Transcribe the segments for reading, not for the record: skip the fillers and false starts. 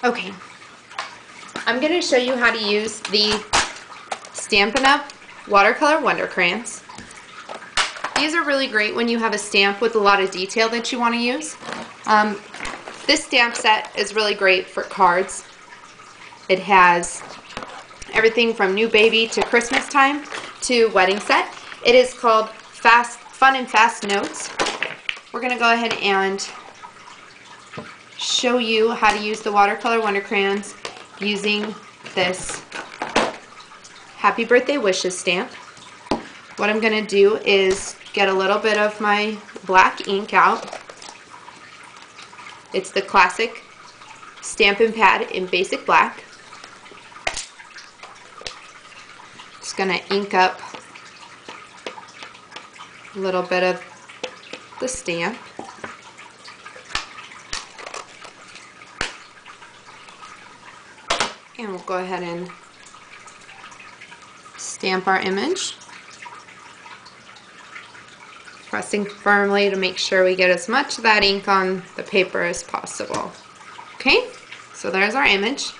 Okay, I'm going to show you how to use the Stampin' Up! Watercolor Wonder crayons. These are really great when you have a stamp with a lot of detail that you want to use. This stamp set is really great for cards. It has everything from new baby to Christmas time to wedding set. It is called Fun and Fast Notes. We're going to go ahead and show you how to use the Watercolor Wonder crayons using this Happy Birthday Wishes stamp. What I'm going to do is get a little bit of my black ink out. It's the classic Stampin' Pad in basic black. Just going to ink up a little bit of the stamp. And we'll go ahead and stamp our image, pressing firmly to make sure we get as much of that ink on the paper as possible. Okay, so there's our image.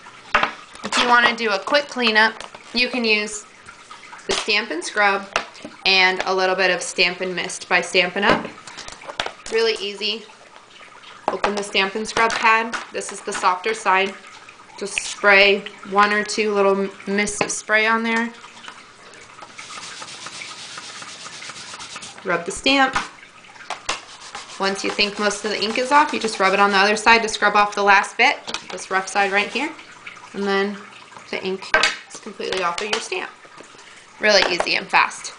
If you want to do a quick cleanup, you can use the Stampin' Scrub and a little bit of Stampin' Mist by Stampin' Up. Really easy. Open the Stampin' Scrub pad. This is the softer side. Just spray 1 or 2 little mists of spray on there. Rub the stamp. Once you think most of the ink is off, you just rub it on the other side to scrub off the last bit, this rough side right here, and then the ink is completely off of your stamp. Really easy and fast.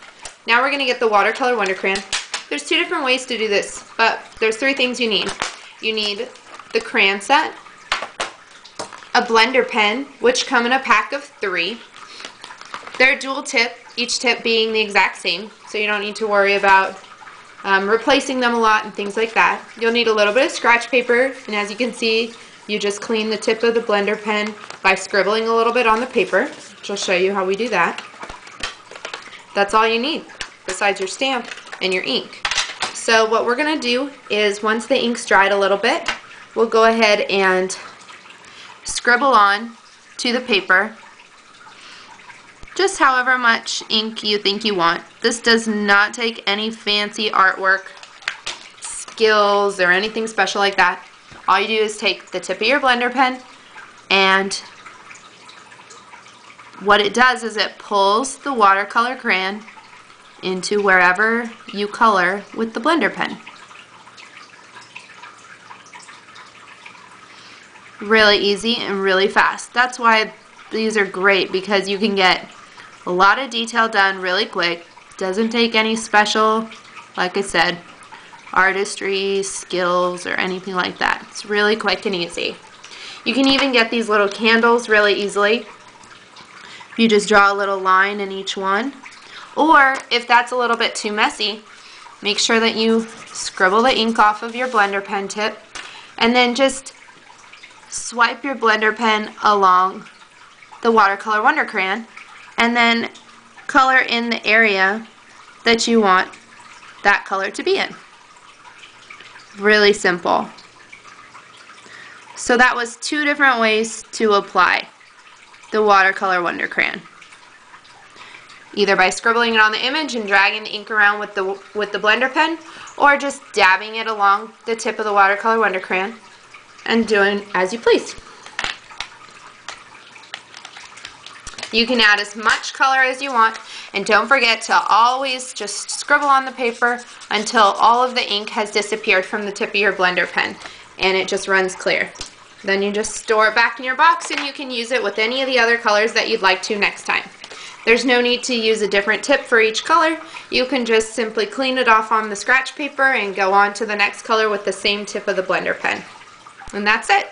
Now we're going to get the Watercolor Wonder crayon. There's 2 different ways to do this, but there's 3 things you need. You need the crayon set, a blender pen, which come in a pack of 3. They're dual tip, each tip being the exact same, so you don't need to worry about replacing them a lot and things like that. You'll need a little bit of scratch paper, and as you can see, you just clean the tip of the blender pen by scribbling a little bit on the paper, which I'll show you how we do that. That's all you need, besides your stamp and your ink. So what we're going to do is, once the ink's dried a little bit, we'll go ahead and scribble on to the paper just however much ink you think you want. This does not take any fancy artwork skills or anything special like that. All you do is take the tip of your blender pen, and what it does is it pulls the watercolor crayon into wherever you color with the blender pen. Really easy and really fast. That's why these are great, because you can get a lot of detail done really quick. Doesn't take any special, like I said, artistry skills or anything like that. It's really quick and easy. You can even get these little candles really easily. You just draw a little line in each one. Or if that's a little bit too messy, make sure that you scribble the ink off of your blender pen tip, and then just swipe your blender pen along the Watercolor Wonder crayon, and then color in the area that you want that color to be in. Really simple. So that was 2 different ways to apply the Watercolor Wonder crayon. Either by scribbling it on the image and dragging the ink around with the blender pen, or just dabbing it along the tip of the Watercolor Wonder crayon and doing as you please. You can add as much color as you want, and don't forget to always just scribble on the paper until all of the ink has disappeared from the tip of your blender pen and it just runs clear. Then you just store it back in your box, and you can use it with any of the other colors that you'd like to next time. There's no need to use a different tip for each color. You can just simply clean it off on the scratch paper and go on to the next color with the same tip of the blender pen. And that's it.